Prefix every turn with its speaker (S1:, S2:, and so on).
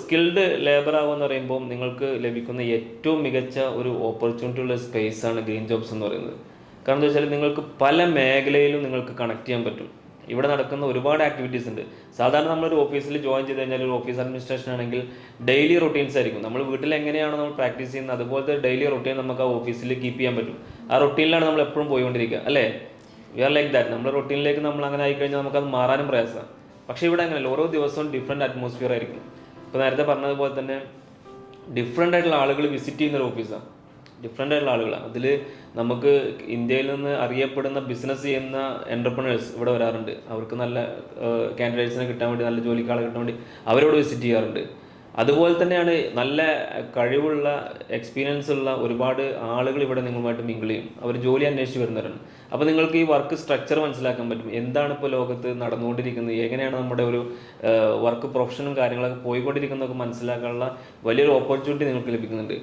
S1: Skilled labour ആവുമെന്ന് പറയുമ്പോൾ നിങ്ങൾക്ക് ലഭിക്കുന്ന ഏറ്റവും മികച്ച ഒരു ഓപ്പർച്യൂണിറ്റി ഉള്ള സ്പേസാണ് ഗ്രീൻ ജോബ്സ് എന്ന് പറയുന്നത്. കാരണം എന്താ വെച്ചാൽ നിങ്ങൾക്ക് പല മേഖലയിലും നിങ്ങൾക്ക് കണക്ട് ചെയ്യാൻ പറ്റും. ഇവിടെ നടക്കുന്ന ഒരുപാട് ആക്ടിവിറ്റീസ് ഉണ്ട്. സാധാരണ നമ്മളൊരു ഓഫീസിൽ ജോയിൻ ചെയ്ത് കഴിഞ്ഞാൽ ഒരു ഓഫീസ് അഡ്മിനിസ്ട്രേഷൻ ആണെങ്കിൽ ഡെയിലി റൊട്ടീൻസ് ആയിരിക്കും. നമ്മൾ വീട്ടിൽ എങ്ങനെയാണോ നമ്മൾ പ്രാക്ടീസ് ചെയ്യുന്നത് അതുപോലത്തെ ഡെയിലി റൊട്ടീൻ നമുക്ക് ആ ഓഫീസിൽ കീപ്പ് ചെയ്യാൻ പറ്റും. ആ റൊട്ടീനിലാണ് നമ്മൾ എപ്പോഴും പോയിക്കൊണ്ടിരിക്കുക, അല്ലേ? We are like that. നമ്മുടെ റൊട്ടീനിലേക്ക് നമ്മൾ അങ്ങനെ ആയിക്കഴിഞ്ഞാൽ നമുക്കത് മാറാനും പ്രയാസമാണ്. പക്ഷേ ഇവിടെ അങ്ങനെയല്ല, ഓരോ ദിവസവും ഡിഫറെൻറ്റ് അറ്റ്മോസ്ഫിയർ ആയിരിക്കും. ഇപ്പോൾ നേരത്തെ പറഞ്ഞതുപോലെ തന്നെ ഡിഫറെൻ്റ് ആയിട്ടുള്ള ആളുകൾ വിസിറ്റ് ചെയ്യുന്നൊരു ഓഫീസാണ്. ഡിഫറെൻ്റ് ആയിട്ടുള്ള ആളുകളാണ്. അതിൽ നമുക്ക് ഇന്ത്യയിൽ നിന്ന് അറിയപ്പെടുന്ന ബിസിനസ് ചെയ്യുന്ന എൻ്റർപ്രണേഴ്സ് ഇവിടെ വരാറുണ്ട്. അവർക്ക് നല്ല കാൻഡിഡേറ്റ്സിനെ കിട്ടാൻ വേണ്ടി, നല്ല ജോലിക്കാളെ കിട്ടാൻ വേണ്ടി അവരോട് വിസിറ്റ് ചെയ്യാറുണ്ട്. അതുപോലെ തന്നെയാണ് നല്ല കഴിവുള്ള എക്സ്പീരിയൻസ് ഉള്ള ഒരുപാട് ആളുകൾ ഇവിടെ നിങ്ങളുമായിട്ട് മിങ്കിൾ ചെയ്യും. അവർ ജോലി അന്വേഷിച്ച് വരുന്നവരാണ്. അപ്പോൾ നിങ്ങൾക്ക് ഈ വർക്ക് സ്ട്രക്ചർ മനസ്സിലാക്കാൻ പറ്റും. എന്താണ് ഇപ്പോൾ ലോകത്ത് നടന്നുകൊണ്ടിരിക്കുന്നത്, എങ്ങനെയാണ് നമ്മുടെ ഒരു വർക്ക് പ്രൊഫഷനും കാര്യങ്ങളൊക്കെ പോയിക്കൊണ്ടിരിക്കുന്നതൊക്കെ മനസ്സിലാക്കാനുള്ള വലിയൊരു ഓപ്പർച്യൂണിറ്റി നിങ്ങൾക്ക് ലഭിക്കുന്നുണ്ട്.